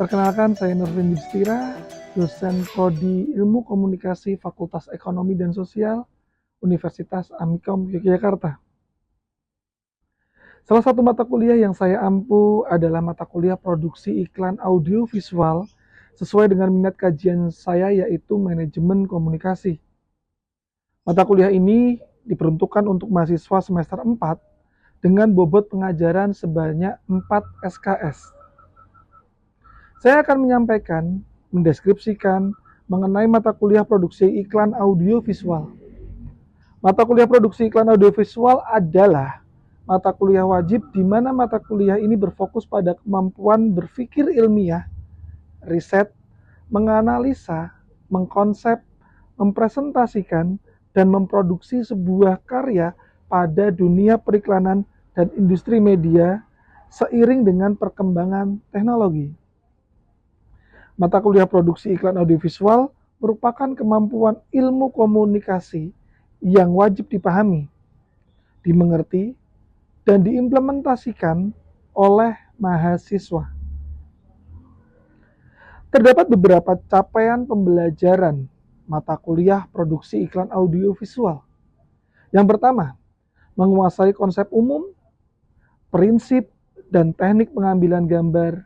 Perkenalkan, saya Nurvin Yudhistira, dosen Prodi Ilmu Komunikasi Fakultas Ekonomi dan Sosial, Universitas Amikom Yogyakarta. Salah satu mata kuliah yang saya ampu adalah mata kuliah Produksi Iklan Audio Visual sesuai dengan minat kajian saya, yaitu Manajemen Komunikasi. Mata kuliah ini diperuntukkan untuk mahasiswa semester 4 dengan bobot pengajaran sebanyak 4 SKS. Saya akan menyampaikan, mendeskripsikan mengenai mata kuliah produksi iklan audio visual. Mata kuliah produksi iklan audio visual adalah mata kuliah wajib di mana mata kuliah ini berfokus pada kemampuan berpikir ilmiah, riset, menganalisa, mengkonsep, mempresentasikan, dan memproduksi sebuah karya pada dunia periklanan dan industri media seiring dengan perkembangan teknologi. Mata kuliah produksi iklan audiovisual merupakan kemampuan ilmu komunikasi yang wajib dipahami, dimengerti, dan diimplementasikan oleh mahasiswa. Terdapat beberapa capaian pembelajaran mata kuliah produksi iklan audiovisual. Yang pertama, menguasai konsep umum, prinsip, dan teknik pengambilan gambar,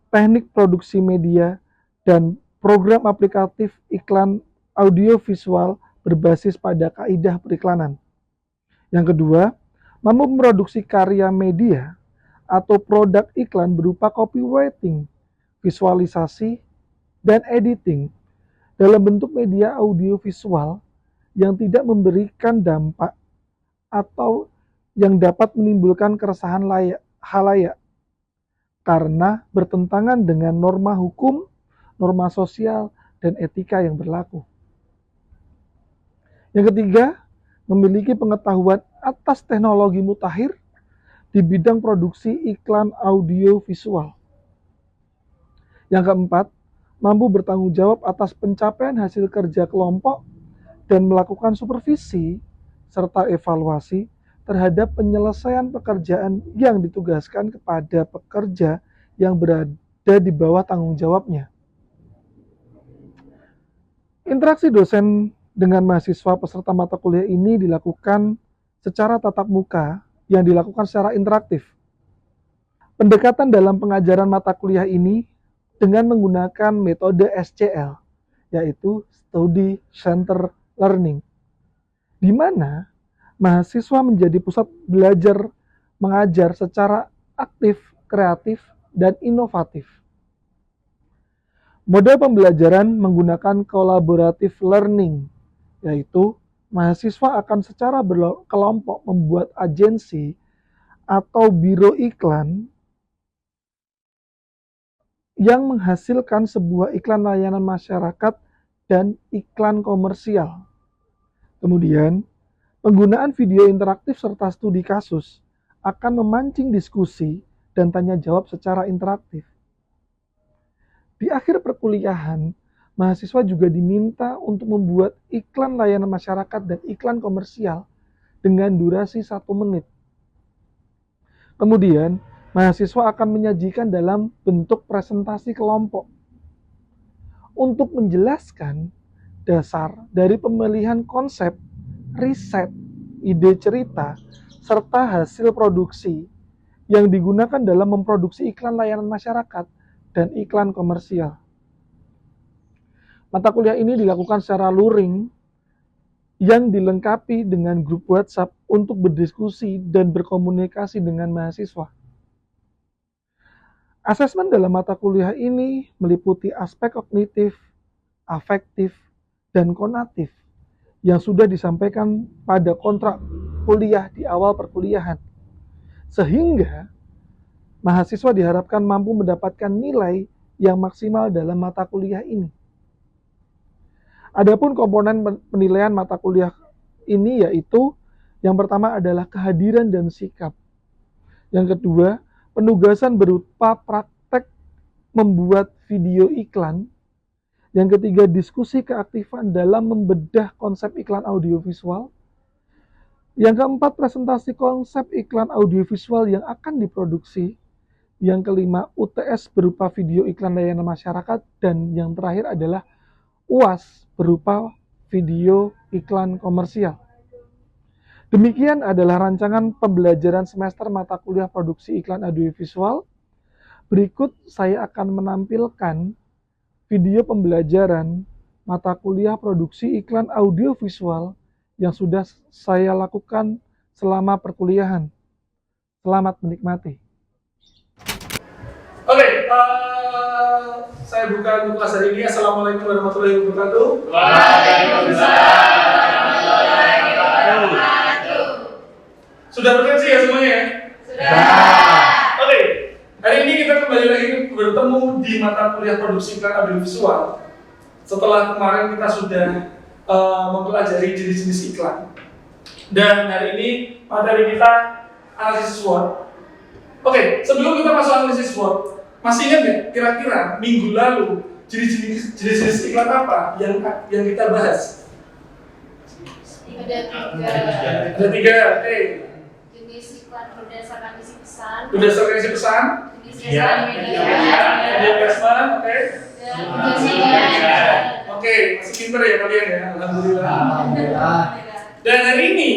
teknik produksi media, dan program aplikatif iklan audiovisual berbasis pada kaidah periklanan. Yang kedua, mampu memproduksi karya media atau produk iklan berupa copywriting, visualisasi, dan editing dalam bentuk media audiovisual yang tidak memberikan dampak atau yang dapat menimbulkan keresahan halayak karena bertentangan dengan norma hukum, norma sosial, dan etika yang berlaku. Yang ketiga, memiliki pengetahuan atas teknologi mutakhir di bidang produksi iklan audio visual. Yang keempat, mampu bertanggung jawab atas pencapaian hasil kerja kelompok dan melakukan supervisi serta evaluasi terhadap penyelesaian pekerjaan yang ditugaskan kepada pekerja yang berada di bawah tanggung jawabnya. Interaksi dosen dengan mahasiswa peserta mata kuliah ini dilakukan secara tatap muka yang dilakukan secara interaktif. Pendekatan dalam pengajaran mata kuliah ini dengan menggunakan metode SCL, yaitu Study Center Learning, di mana mahasiswa menjadi pusat belajar mengajar secara aktif, kreatif, dan inovatif. Model pembelajaran menggunakan collaborative learning, yaitu mahasiswa akan secara berkelompok membuat agensi atau biro iklan yang menghasilkan sebuah iklan layanan masyarakat dan iklan komersial. Kemudian, penggunaan video interaktif serta studi kasus akan memancing diskusi dan tanya jawab secara interaktif. Di akhir perkuliahan, mahasiswa juga diminta untuk membuat iklan layanan masyarakat dan iklan komersial dengan durasi 1 menit. Kemudian, mahasiswa akan menyajikan dalam bentuk presentasi kelompok. Untuk menjelaskan dasar dari pemilihan konsep, riset, ide cerita, serta hasil produksi yang digunakan dalam memproduksi iklan layanan masyarakat dan iklan komersial. Mata kuliah ini dilakukan secara luring yang dilengkapi dengan grup WhatsApp untuk berdiskusi dan berkomunikasi dengan mahasiswa. Asesmen dalam mata kuliah ini meliputi aspek kognitif, afektif, dan konatif yang sudah disampaikan pada kontrak kuliah di awal perkuliahan, sehingga mahasiswa diharapkan mampu mendapatkan nilai yang maksimal dalam mata kuliah ini. Adapun komponen penilaian mata kuliah ini yaitu yang pertama adalah kehadiran dan sikap. Yang kedua, penugasan berupa praktek membuat video iklan. Yang ketiga, diskusi keaktifan dalam membedah konsep iklan audiovisual. Yang keempat, presentasi konsep iklan audiovisual yang akan diproduksi. Yang kelima, UTS berupa video iklan layanan masyarakat. Dan yang terakhir adalah UAS berupa video iklan komersial. Demikian adalah rancangan pembelajaran semester mata kuliah produksi iklan audiovisual. Berikut saya akan menampilkan video pembelajaran mata kuliah produksi iklan audiovisual yang sudah saya lakukan selama perkuliahan. Selamat menikmati. Oke, saya buka untuk kelas hari ini. Assalamualaikum warahmatullahi wabarakatuh. Waalaikumsalam warahmatullahi wabarakatuh. Sudah berfungsi ya semuanya? Sudah. Oke, hari ini kita kembali lagi bertemu di mata kuliah produksi iklan audiovisual. Setelah kemarin kita sudah mempelajari jenis-jenis iklan. Dan hari ini materi kita analisis SWOT. Oke, sebelum kita masuk analisis SWOT, masih ingat nggak kira-kira minggu lalu jenis-jenis iklan apa yang kita bahas? Ada tiga. Oke. Jenis iklan berdasarkan isi pesan. Berdasarkan isi pesan. Jenis iklan Media placement. Oke. Oke, masih pinter ya kalian ya. Alhamdulillah. Dan hari ini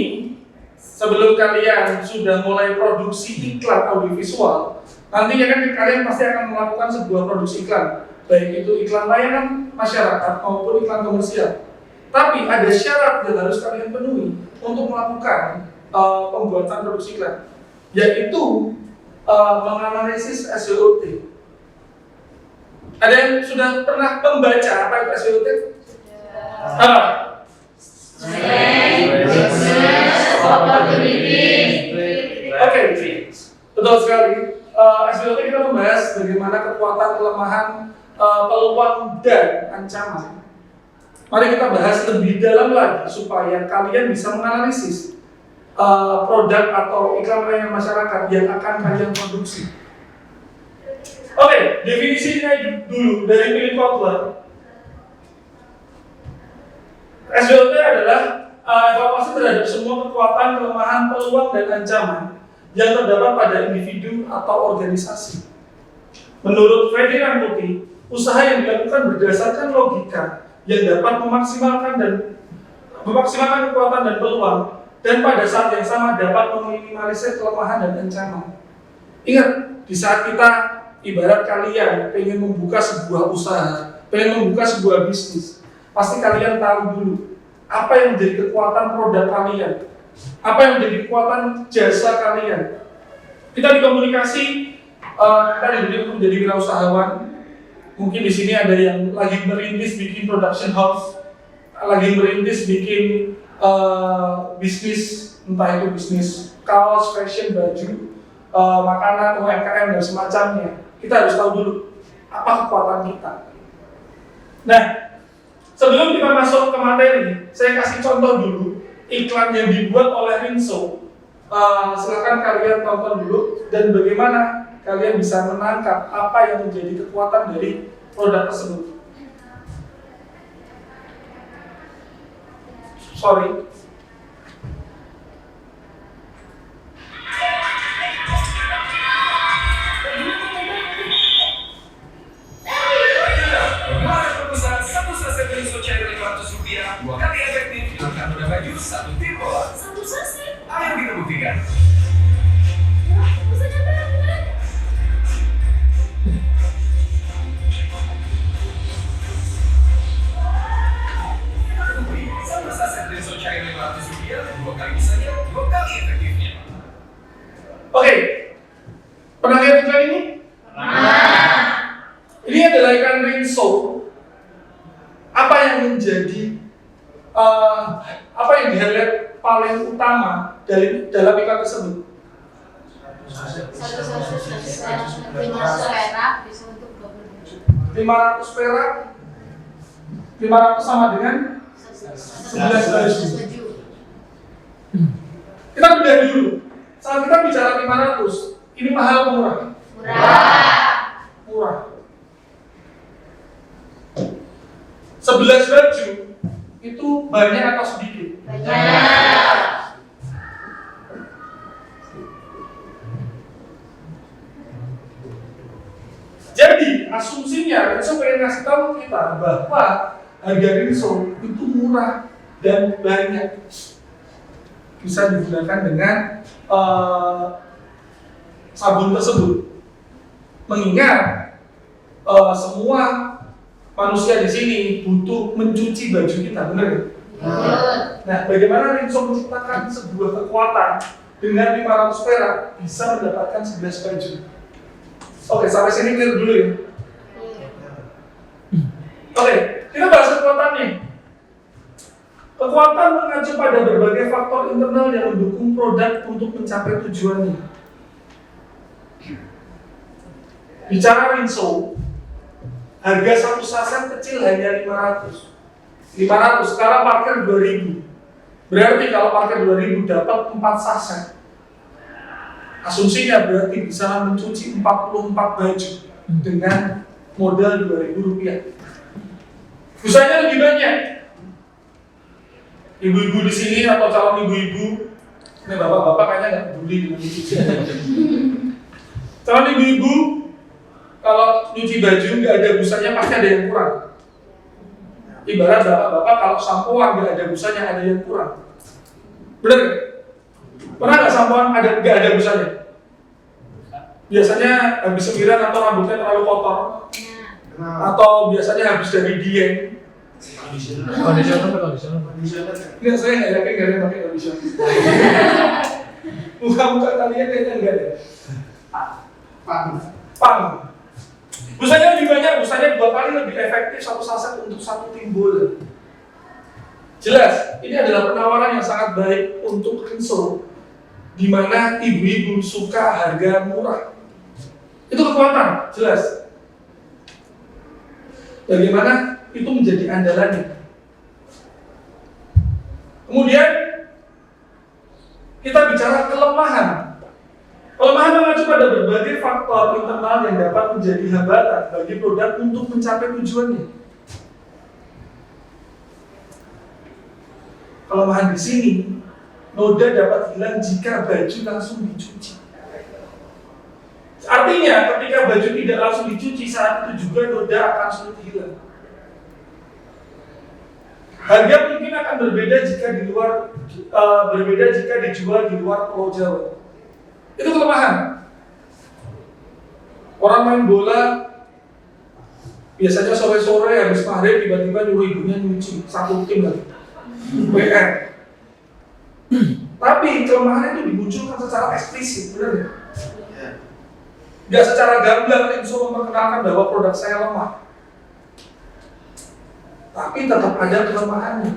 sebelum kalian sudah mulai produksi iklan audiovisual, nantinya kan kalian pasti akan melakukan sebuah produksi iklan, baik itu iklan layanan masyarakat maupun iklan komersial. Tapi ada syarat yang harus kalian penuhi untuk melakukan pembuatan produksi iklan, yaitu menganalisis SWOT. Ada yang sudah pernah membaca apa itu SWOT? Apa? Oke, betul sekali. SWOT kita membahas bagaimana kekuatan, kelemahan, peluang dan ancaman. Mari kita bahas lebih dalam lagi supaya kalian bisa menganalisis produk atau iklan layanan masyarakat yang akan kalian produksi. Oke, definisinya dulu dari Philip Kotler. SWOT adalah evaluasi terhadap semua kekuatan, kelemahan, peluang, dan ancaman yang terdapat pada individu atau organisasi. Menurut Ferdinand Putih, usaha yang dilakukan berdasarkan logika yang dapat memaksimalkan kekuatan dan peluang, dan pada saat yang sama dapat meminimalisir kelemahan dan ancaman. Ingat, di saat kita ibarat kalian pengen membuka sebuah usaha, pengen membuka sebuah bisnis, pasti kalian tahu dulu apa yang menjadi kekuatan produk kalian, apa yang menjadi kekuatan jasa kalian. Kita di komunikasi, kita dididik untuk menjadi wirausahawan. Mungkin di sini ada yang lagi merintis bikin production house, lagi merintis bikin bisnis, entah itu bisnis kaos, fashion, baju, makanan, UMKM dan semacamnya. Kita harus tahu dulu apa kekuatan kita. Nah, sebelum kita masuk ke materi, saya kasih contoh dulu iklan yang dibuat oleh Rinso. Silakan kalian tonton dulu dan bagaimana kalian bisa menangkap apa yang menjadi kekuatan dari produk tersebut. Sorry. Satu saset Rinso cair Rp500, 2 kali efektif, akan udah baju satu tipe. Satu saset. Ayo kita buktikan. Satu saset Rinso cair Rp500, 2 kali bisanya, 2 kali efektifnya. Oke, pernah lihat iklan ini? Ini adalah iklan Rinso. Apa yang menjadi apa yang di-highlight paling utama dalam iklan tersebut? Satu saset bisa 500 perak bisa untuk 27. 500 perak. 500 sama dengan 11 baju. Kita bedah dulu. Saat kita bicara 500, ini mahal atau murah? Murah. 11 baju itu banyak atau sedikit? Banyak. kekuatan bahwa harga rinso itu murah dan banyak. Bisa digunakan dengan sabun tersebut. Mengingat semua manusia di sini butuh mencuci baju kita, benar ya? Nah, bagaimana rinso menciptakan sebuah kekuatan dengan 500 perak bisa mendapatkan 11 baju? Oke, sampai sini clear dulu ya. Oke, kita bahas kekuatannya. Kekuatan mengacu pada berbagai faktor internal yang mendukung produk untuk mencapai tujuannya. Bicara rinso, harga satu saset kecil hanya 500. 500, sekarang parkir 2000. Berarti kalau parkir 2000 dapat 4 saset. Asumsinya berarti bisa mencuci 44 baju dengan modal Rp2.000. Busanya lebih banyak. Ibu-ibu di sini atau calon ibu-ibu, ini bapak-bapak kayaknya nggak peduli dengan cuci. Calon ibu-ibu, kalau nyuci baju nggak ada busanya pasti ada yang kurang. Ibarat bapak-bapak kalau sampoan nggak ada busanya ada yang kurang. Benar nggak? Pernah nggak sampoan nggak ada busanya? Biasanya habis sembilan atau rambutnya terlalu kotor, atau biasanya habis dari diet. Kondisioner. Nggak, saya nggak yakin nggak ada yang pakai kondisioner. Muka-muka kalian kayaknya nggak ada. Pang. Busanya lebih banyak, busanya 2 kali lebih efektif satu saset untuk satu tim bola. Jelas, ini adalah penawaran yang sangat baik untuk rinso, di mana ibu-ibu suka harga murah. Itu kekuatan, jelas. Bagaimana itu menjadi andalannya. Kemudian kita bicara kelemahan. Kelemahan mengacu pada berbagai faktor internal yang dapat menjadi hambatan bagi produk untuk mencapai tujuannya. Kelemahan di sini, noda dapat hilang jika baju langsung dicuci. Artinya, ketika baju tidak langsung dicuci, saat itu juga noda akan sulit hilang. Harga mungkin akan berbeda jika dijual di luar Pulau Jawa. Itu kelemahan. Orang main bola biasanya sore-sore habis maghrib tiba-tiba nyuruh ibunya nyuci satu tim lagi. WR. Tapi kelemahan itu dimunculkan secara eksplisit, benar ya? Tidak secara gamblang Rinso memperkenalkan bahwa produk saya lemah. Tapi tetap ada kelemahannya.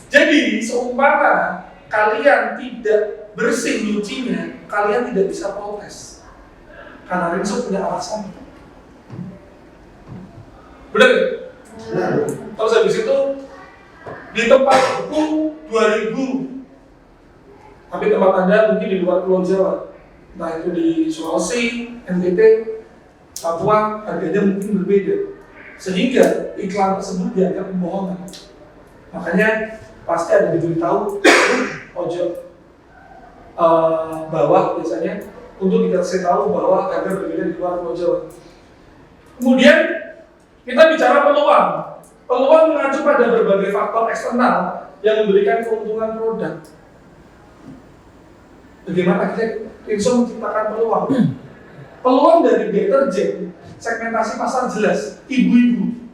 Jadi seumpama kalian tidak bersih nyucinya, kalian tidak bisa protes. Karena Rinso punya alasan. Benar? Terus habis itu di tempat itu 2000. Tapi tempat Anda mungkin di luar Pulau Jawa. Entah itu di Sulawesi, NTT, Papua, harganya mungkin berbeda. Sehingga iklan tersebut dianggap pembohongan. Makanya pasti ada diberitahu pojok bawah biasanya untuk dikasih tahu bahwa harga berbeda di luar Pulau Jawa. Kemudian kita bicara peluang. Peluang mengacu pada berbagai faktor eksternal yang memberikan keuntungan produk. Bagaimana kita Rinso menciptakan peluang? Peluang dari deterjen, segmentasi pasar jelas, ibu-ibu.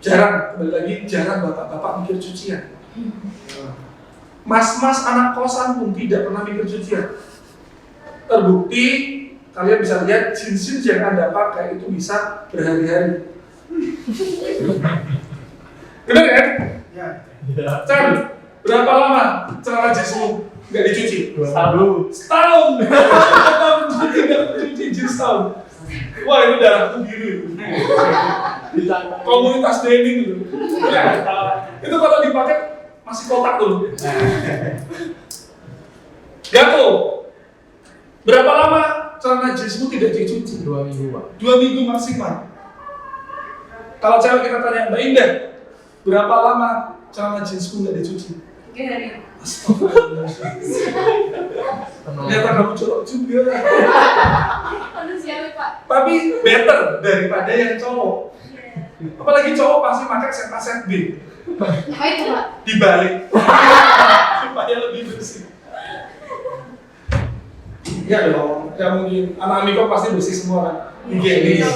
Jarang, kembali lagi jarang bapak-bapak mikir cucian. Mas-mas anak kosan pun tidak pernah mikir cucian. Terbukti, kalian bisa lihat jeans yang Anda pakai itu bisa berhari-hari. Benar kan? Ya. Chan, berapa lama celana jeansmu nggak dicuci? Setahun. Nggak dicuci jeans setahun. Wah, itu darahku biru. Komunitas denim itu. Itu kalau dipakai masih kotak tuh. Gato, berapa lama celana jeansmu tidak dicuci? 2 minggu, Pak. 2 minggu maksimal. Kalau cewek kita tanya, Mbak Indah, berapa lama celana jeansmu nggak dicuci? 3 hari. Ternyata kamu colok juga. Manusiawi, Pak. Tapi better daripada yang cowok. Apalagi cowok pasti pakai set A set B. Apa itu, Pak? Dibalik supaya lebih bersih. Iya dong, nggak mungkin. Anak Amiko pasti bersih semua kan. Higienis,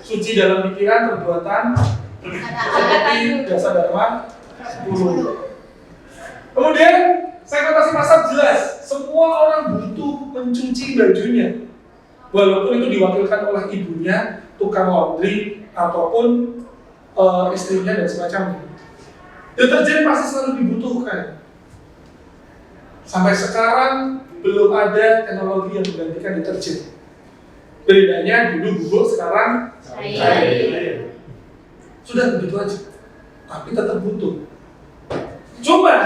suci dalam pikiran, perbuatan, seperti jasa dharma 10. Kemudian segmentasi pasar jelas, semua orang butuh mencuci bajunya, walaupun itu diwakilkan oleh ibunya, tukang laundry ataupun istrinya dan semacamnya. Deterjen pasti selalu dibutuhkan. Sampai sekarang belum ada teknologi yang menggantikan deterjen. Bedanya dulu bubuk, sekarang cair. Sudah begitu aja. Tapi tetap butuh. Cuma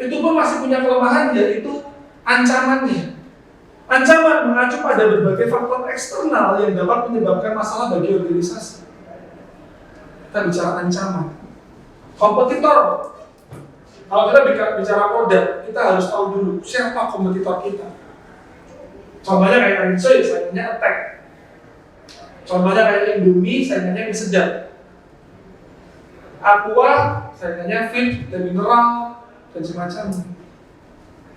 itu pun masih punya kelemahan, yaitu ancamannya. Ancaman mengacu pada berbagai faktor eksternal yang dapat menyebabkan masalah bagi organisasi. Kita bicara ancaman. Kompetitor. Kalau kita bicara produk, kita harus tahu dulu siapa kompetitor kita. Contohnya kayak Rinso, ya saingannya Attack. Contohnya kayak Indomie, saingannya mie sedap. Aqua, saingannya Fit dan Mineral dan semacamnya.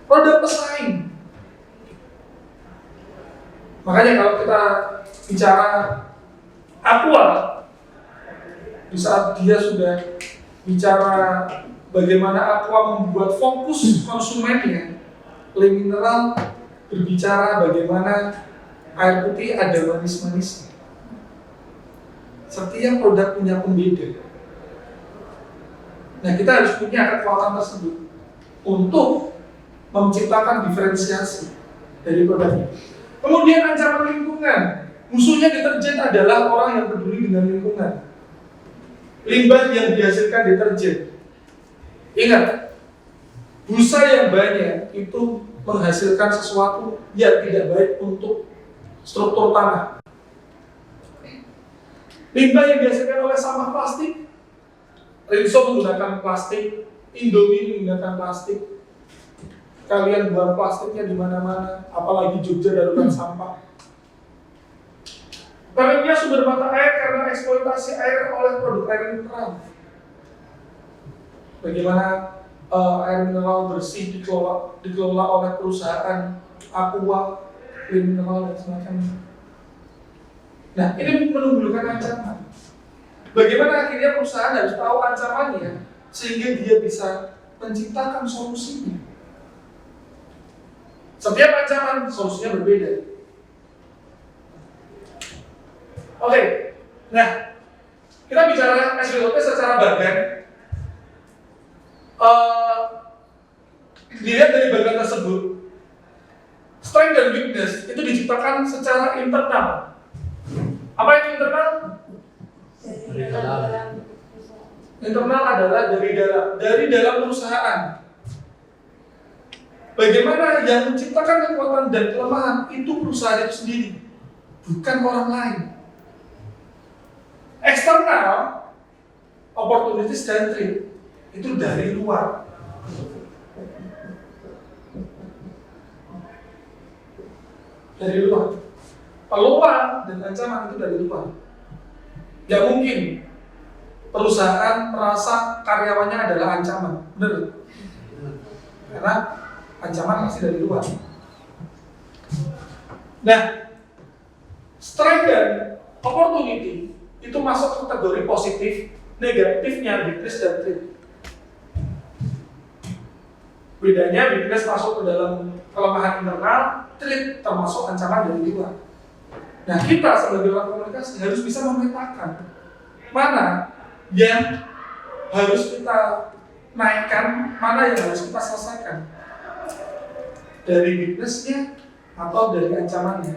Produk pesaing. Makanya kalau kita bicara Aqua, di saat dia sudah bicara bagaimana Aqua membuat fokus konsumennya, Le Mineral berbicara bagaimana air putih ada manis-manisnya. Setiap produk punya pembeda. Nah, kita harus punya kekuatan tersebut untuk menciptakan diferensiasi dari produknya. Kemudian ancaman lingkungan. Musuhnya deterjen adalah orang yang peduli dengan lingkungan. Limbah yang dihasilkan deterjen. Ingat, busa yang banyak itu menghasilkan sesuatu yang tidak baik untuk struktur tanah. Limbah yang dihasilkan oleh sampah plastik, Rinso menggunakan plastik, Indomie menggunakan plastik. Kalian buang plastiknya di mana-mana, apalagi Jogja darurat sampah. Keringnya sumber mata air karena eksploitasi air oleh produk air mineral. Bagaimana air mineral bersih dikelola oleh perusahaan Aqua, Le Mineral dan semacamnya. Nah, ini menimbulkan ancaman. Bagaimana akhirnya perusahaan harus tahu ancamannya sehingga dia bisa menciptakan solusinya. Setiap ancaman solusinya berbeda. Oke, nah kita bicara SWOT secara bagan. Dilihat dari bagan tersebut, strength dan weakness itu diciptakan secara internal. Apa itu internal? Internal adalah dari dalam perusahaan. Bagaimana yang menciptakan kekuatan dan kelemahan itu perusahaan itu sendiri, bukan orang lain. Eksternal, opportunities dan threat itu dari luar. Dari luar. Peluang dan ancaman itu dari luar. Gak mungkin perusahaan merasa karyawannya adalah ancaman, benar? Karena ancaman masih dari luar. Nah, strength dan opportunity itu masuk kategori positif, negatifnya weakness dan threat. Bedanya weakness masuk ke dalam kelemahan internal, threat termasuk ancaman dari luar. Nah, kita sebagai orang komunikasi harus bisa memetakan mana yang harus kita naikkan, mana yang harus kita selesaikan. Dari weakness-nya atau dari ancamannya.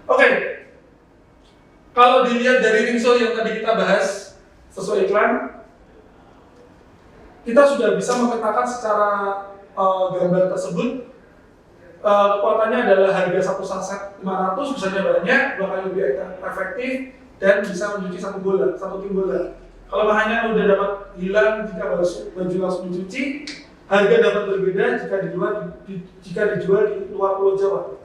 Oke. Kalau dilihat dari Rinso yang tadi kita bahas sesuai iklan, kita sudah bisa memetakan secara gambar tersebut. Kekuatannya adalah harga satu saset 500, misalnya banyak, bakal lebih efektif dan bisa mencuci satu tim bola. Kalau bahannya udah dapat hilang jika baju langsung dicuci, harga dapat berbeda jika dijual di luar Pulau Jawa.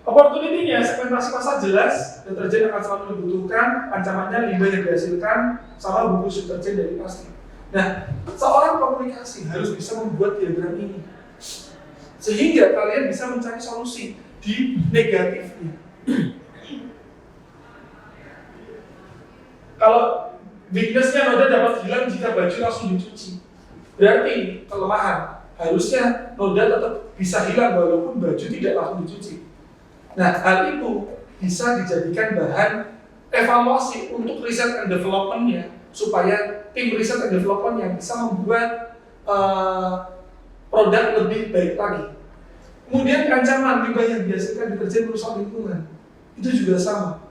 Opportunity-nya, segmentasi pasar jelas, deterjen akan selalu dibutuhkan, ancamannya limbah yang dihasilkan, sama bungkus deterjen dari plastik. Nah, seorang komunikasi harus bisa membuat diagram ini, sehingga kalian bisa mencari solusi di negatifnya. Kalau weakness-nya noda dapat hilang jika baju langsung dicuci, berarti kelemahan. Harusnya noda tetap bisa hilang walaupun baju tidak langsung dicuci. Nah, hal itu bisa dijadikan bahan evaluasi untuk riset and development-nya, supaya tim riset and development-nya bisa membuat produk lebih baik lagi. Kemudian ancaman limbah yang dihasilkan deterjen merusak lingkungan, itu juga sama.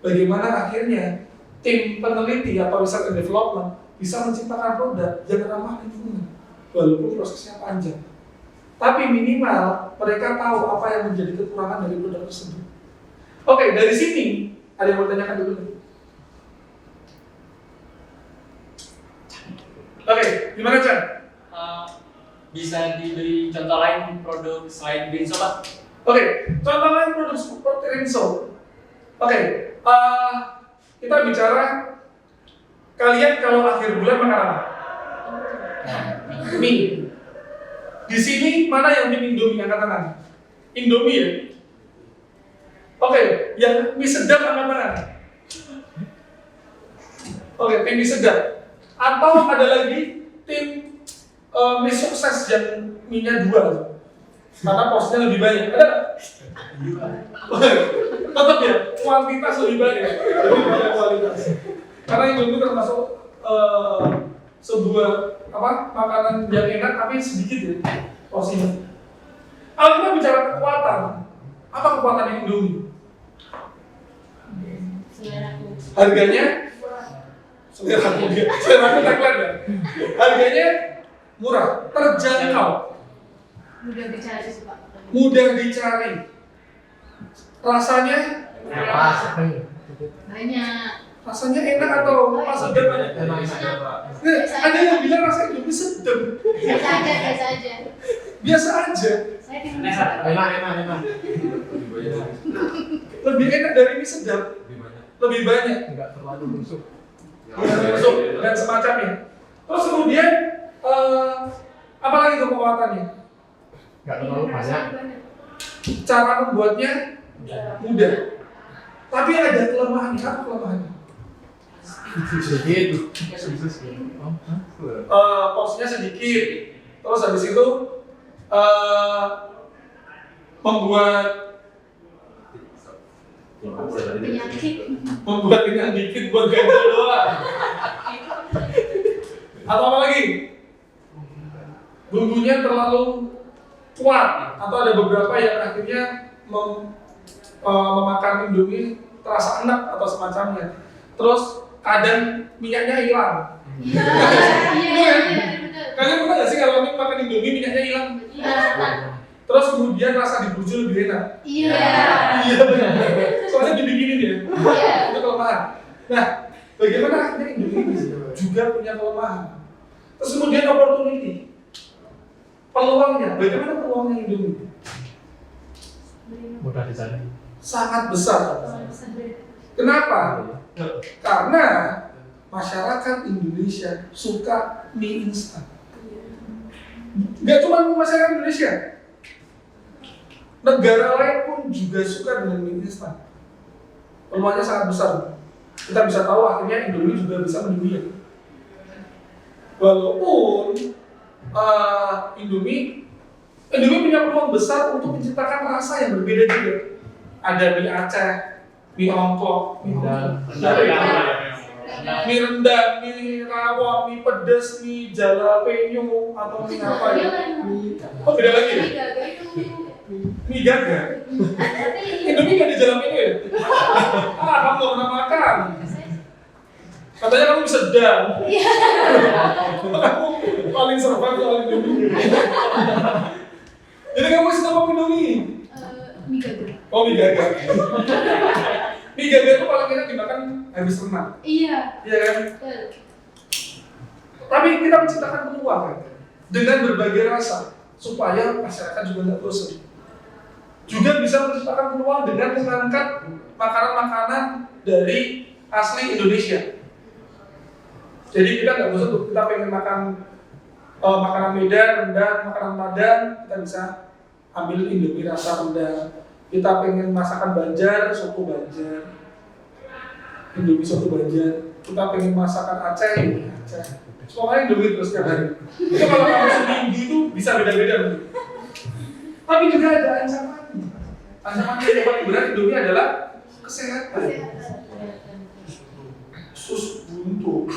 Bagaimana akhirnya tim peneliti atau riset and development bisa menciptakan produk yang ramah lingkungan, walaupun prosesnya panjang. Tapi minimal mereka tahu apa yang menjadi kekurangan dari produk tersebut. Oke, dari sini ada yang mau tanyakan dulu? Oke, gimana Chan? Bisa diberi contoh lain produk selain Rinso, Pak? Oke, contoh lain produk seperti Rinso. Oke, kita bicara kalian kalau akhir bulan makan apa? Mie. Di sini mana yang tim Indomie angkat tangan? Indomie ya? Oke, yang mie sedap angkat tangan. Oke, tim mie sedap. Atau ada lagi tim mie sukses yang mie-nya 2 karena porsinya lebih banyak. Ada? Tetap ya, kuantitas lebih banyak. Lebih banyak kualitas. Karena Indomie termasuk sebuah makanan yang enak tapi sedikit ya porsinya. Kalau kita bicara kekuatan, apa kekuatan Indomie? Harganya selera tagline ya. Harganya murah, terjangkau, Mudah dicari sih Pak. mudah dicari. Rasanya Banyak. rasanya enak atau sedap aja? Enak Pak. Ada yang bilang rasa Indomie sedap. Biasa aja, biasa aja. Biasa aja. Saya tim sedap. Enak. Lebih enak dari mie sedap. Lebih banyak. Enggak terlalu busuk. Masuk dan semacamnya. Terus kemudian apa lagi kekuatannya? Enggak terlalu banyak. Cara membuatnya mudah. Tapi ada kelemahannya. Apa kelemahannya? Sedikit. Porsinya sedikit. Terus habis itu membuat Penyakit. ini yang dikit buat ganjel doang. Atau apa lagi? Bumbunya terlalu kuat, atau ada beberapa yang akhirnya memakan Indomie terasa enak atau semacamnya. Terus kadang minyaknya hilang. Iya, betul. Kalian pernah nggak sih kalau makan Indomie minyaknya hilang? Iya. Terus kemudian rasa di burjo lebih enak. Iya. Iya benar. Soalnya dibikinin ya. Iya. Itu kelemahan. Nah, bagaimana akhirnya Indomie juga punya kelemahan? Terus kemudian opportunity. Peluangnya, bagaimana peluangnya Indomie? Mudah dicari. Sangat besar. Kenapa? Karena masyarakat Indonesia suka mie instan. Nggak cuma masyarakat Indonesia, negara lain pun juga suka dengan mie instan. Peluangnya sangat besar. Kita bisa tahu akhirnya Indomie juga bisa mendunia. Walaupun Indomie punya peluang besar untuk menciptakan rasa yang berbeda juga. Ada mie Aceh, mie ongklok, mie rendang, mie rawon, mie pedas, mie jalapeno, atau mie apa ya? Oh beda lagi ya? Mie gaga. Indomie nggak ada jalapeno ya? Kamu nggak pernah makan. Katanya kamu bisa sedang. Kamu paling serba soal Indomie. Jadi kamu suka mau Indomie? Mie gaga. Oh mie gaga. Mie gaga itu paling enak dimakan habis renang. Iya. Iya kan? Betul. Tapi kita menciptakan peluang kan? Dengan berbagai rasa supaya masyarakat juga nggak bosan. Juga bisa menciptakan peluang dengan mengangkat makanan-makanan dari asli Indonesia. Jadi kita nggak bosan tuh, kita pengen makan makanan Medan, rendang, makanan Padang, kita bisa ambil Indomie rasa rendang. Kita pengen masakan Banjar, soto Banjar, Indomie soto Banjar. Kita pengen masakan Aceh, Indomie Aceh. Semuanya Indomie terus setiap hari. Itu kalau kamu seminggu itu bisa beda-beda. Tapi juga ada ancaman. Ancamannya yang paling berat Indomie adalah kesehatan. Sus buntu.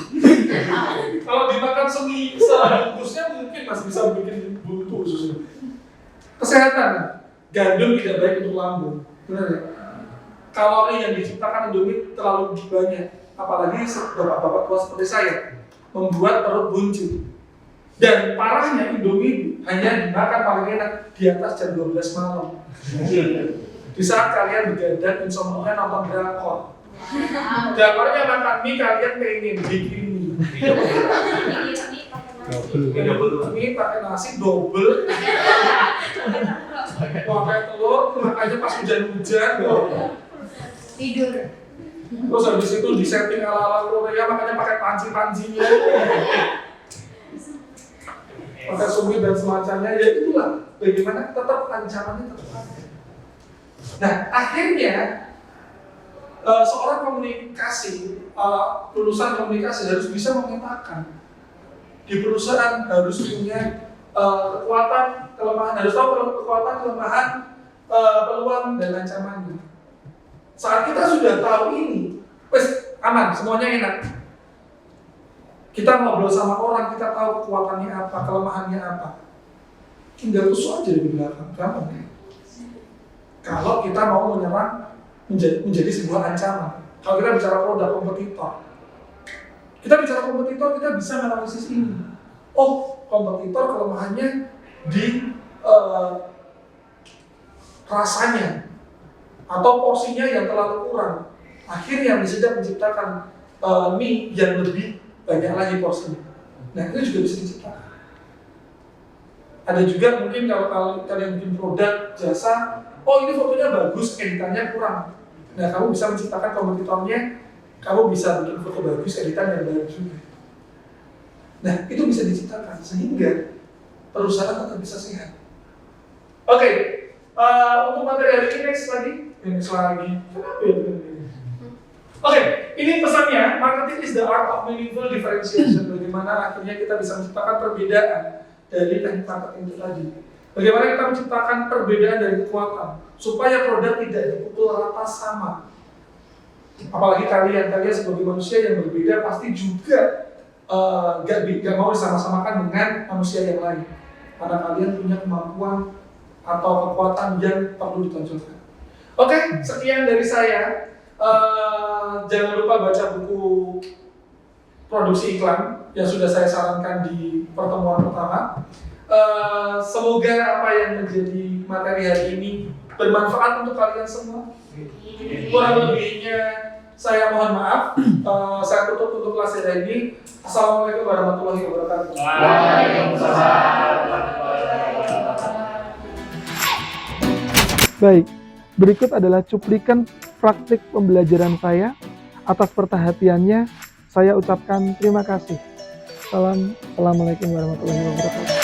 Kalau dimakan sebungkusnya mungkin masih bisa bikin buntu susunya. Kesehatan. Gandum tidak baik untuk lambung. Benar ya? Kalori yang diciptakan Indomie terlalu banyak. Apalagi bapak-bapak tua seperti saya. Membuat perut buncit. Dan parahnya Indomie hanya dimakan paling enak di atas jam 12 malam. Di saat kalian begadang, insomnia nonton drakor. Drakornya makan mie, kalian pengen bikin mie. Mie pakai nasi double. Pakai telur, makanya pas hujan-hujan. Tidur. Terus habis itu disetting ala-ala Korea, makanya pakai panci-pancinya. Pakai sumit dan semacamnya, ya itulah bagaimana tetap ancamannya tetap ada. Nah, akhirnya seorang komunikasi, lulusan komunikasi harus bisa memetakan di perusahaan, harus punya kekuatan, kelemahan, harus tahu kekuatan, kelemahan, peluang dan ancamannya. Saat kita sudah tahu ini, wes aman, semuanya enak. Kita ngobrol sama orang, kita tahu kekuatannya apa, kelemahannya apa. Tinggal tusuk aja di belakang, gampang ya. Kalau kita mau menyerang menjadi sebuah ancaman. Kalau kita bicara produk kompetitor, kita bisa menganalisis ini. Oh, kompetitor kelemahannya di rasanya atau porsinya yang terlalu kurang. Akhirnya bisa menciptakan mie yang lebih banyak lagi porsinya. Nah, itu juga bisa diciptakan. Ada juga mungkin kalau kalian bikin produk, jasa, oh ini fotonya bagus, editannya kurang. Nah, kamu bisa menciptakan kompetitornya, kamu bisa bikin foto bagus, editan yang bagus juga. Nah, itu bisa diciptakan sehingga perusahaan tetap bisa sehat. Oke, untuk materi hari ini next lagi. Kenapa ya begini? Oke, ini pesannya, marketing is the art of meaningful differentiation. Bagaimana akhirnya kita bisa menciptakan perbedaan dari teknik marketing itu tadi. Bagaimana kita menciptakan perbedaan dari kekuatan supaya produk tidak dipukul rata sama. Apalagi kalian sebagai manusia yang berbeda pasti juga gak mau disama-samakan dengan manusia yang lain. Karena kalian punya kemampuan atau kekuatan yang perlu ditonjolkan. Oke, sekian dari saya. Jangan lupa baca buku produksi iklan yang sudah saya sarankan di pertemuan pertama. Semoga apa yang menjadi materi hari ini bermanfaat untuk kalian semua. Kurang lebihnya saya mohon maaf. Saya tutup untuk kelas hari ini. Assalamualaikum warahmatullahi wabarakatuh. Baik, berikut adalah cuplikan praktik pembelajaran saya. Atas perhatiannya, saya ucapkan terima kasih. Assalamualaikum warahmatullahi wabarakatuh.